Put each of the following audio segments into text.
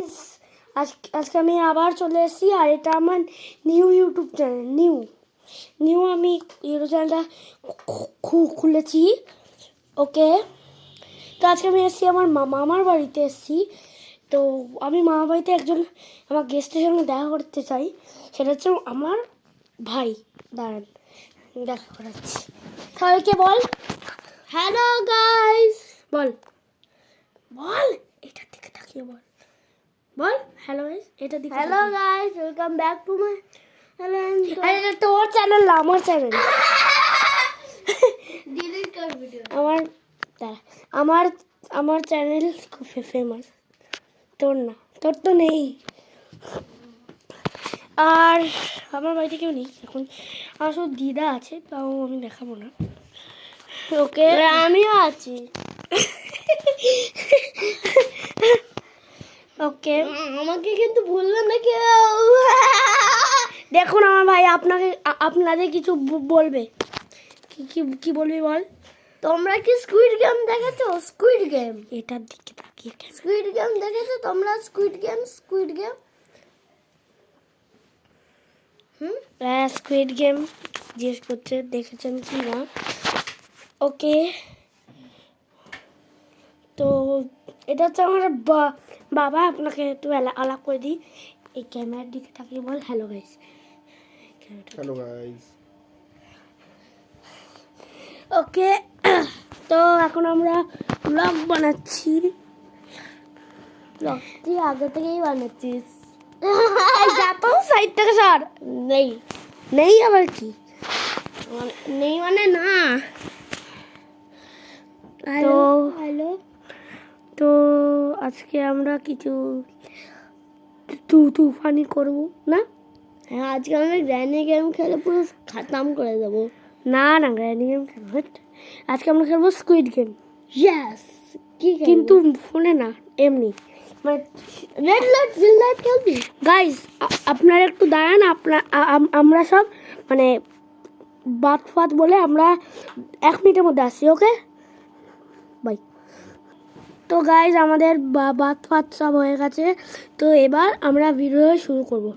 Guys, আজকে আমি আবার চলে এসেছি। আর এটা আমার নিউ ইউটিউব চ্যানেল। নিউ আমি ইউটিউব চ্যানেলটা খুলেছি। ওকে, তো আজকে আমি এসেছি আমার মামার বাড়িতে এসেছি। তো আমি মামার বাড়িতে একজন আমার গেস্টের সঙ্গে দেখা করতে চাই। সেটা হচ্ছে আমার ভাই। দাঁড়ান, দেখা করাচ্ছি। সবাইকে বল হ্যালো গাইস। বল বল, এটার দিকে তাকিয়ে বল। বল হ্যালো গাইস, এটা দিকে। Hello guys, welcome back to my channel. আরে এটা তোর চ্যানেল না, আমার চ্যানেল। ডিলিট কর ভিডিও। আমার চ্যানেল খুব ফেমাস। তোর না, তোর তো নেই। আর আমার বাড়িতে কেউ নেই এখন, আমার শুধু দিদা আছে, তাও আমি দেখাবো না। ওকে, আমিও আছি। ওকে, আমাকে কিন্তু ভুলবেন না কেউ। দেখুন আমার ভাই আপনাদের কিছু বলবে। কি বলবি বল। তোমরা কি স্কুইড গেম দেখেছো? স্কুইড গেম, এটার দিকে তাকিয়ে। স্কুইড গেম দেখেছো তোমরা? স্কুইড গেম স্কুইড গেম জিজ্ঞেস করছে দেখেছেন কি না। ওকে, তো এটা হচ্ছে আমার বাবা। আপনাকে একটু আলাপ করে দিই। এই ক্যামেরার দিকে তাকিয়ে বল hello guys. Hello guys. Okay, তো এখন আমরা ব্লগ বানাচ্ছি। ব্লগটি আগে থেকেই বানাচ্ছিস। যাতো সাইড থেকে সর। নেই আবার কি নেই মানে না। হ্যালো, তো আজকে আমরা কিছু তুফানি করব না। হ্যাঁ, আজকে আমরা গ্র্যানি গেম খেলে পুরো খতম করে দেবো। না গ্র্যানি গেম খেলবো। আজকে আমরা খেলবো স্কুইড গেম। ইয়েস, কিন্তু ফোনে না, এমনি মানে রেড লাইট খেলবি। গাইস আপনারা একটু দাঁড়ান। আমরা সব মানে বাত বলে আমরা 1 মিনিটের মধ্যে আসছি। Okay bye. তো গাইজ আমাদের বাত সব হয়ে গেছে। তো এবার আমরা ভিডিও শুরু করব।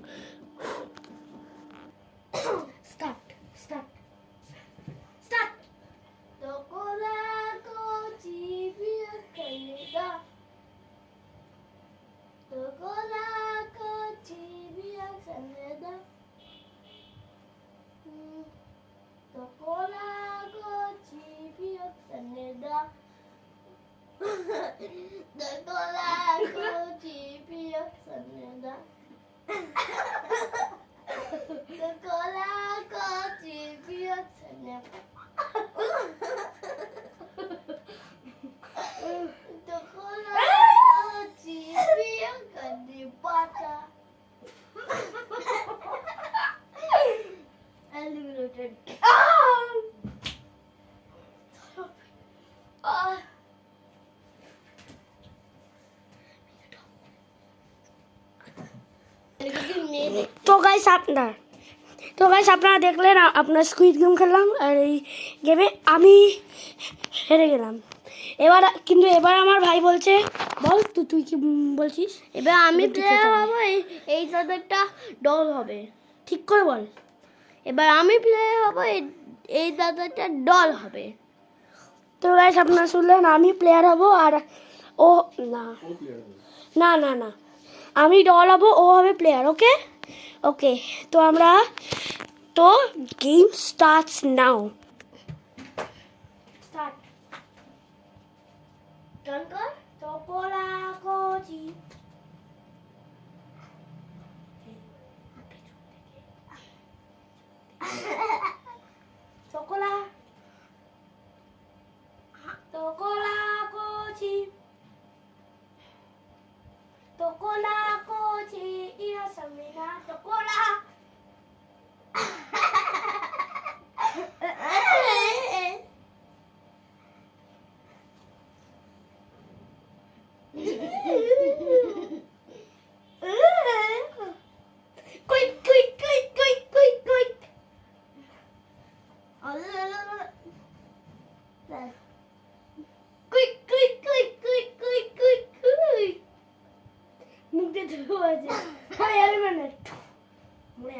তো গাইস আপনারা দেখলেন আপনার স্কুইড গেম খেললাম। আর এই গেমে আমি হেরে গেলাম। এবার আমার ভাই বলছে বল তুই কি বলছিস। এবার আমি প্লেয়ার হব, এই দাদাটা ডল হবে। ঠিক করে বল। এবার আমি প্লেয়ার হব, এই দাদাটা ডল হবে। তো গাইস আপনারা শুনলেন, আমি প্লেয়ার হব আর ও না আমি ডল হব, ও হবে প্লেয়ার। ওকে, তো গেম স্টার্টস নাও। স্টার্ট। ডান কর। চপলা কোচি। চকলা Kochi. Tokola kochi iya samina tokola. Quick. Quick. মুখ দিয়ে ধুয়ে আছে। হ্যাঁ, এর মানে। মরে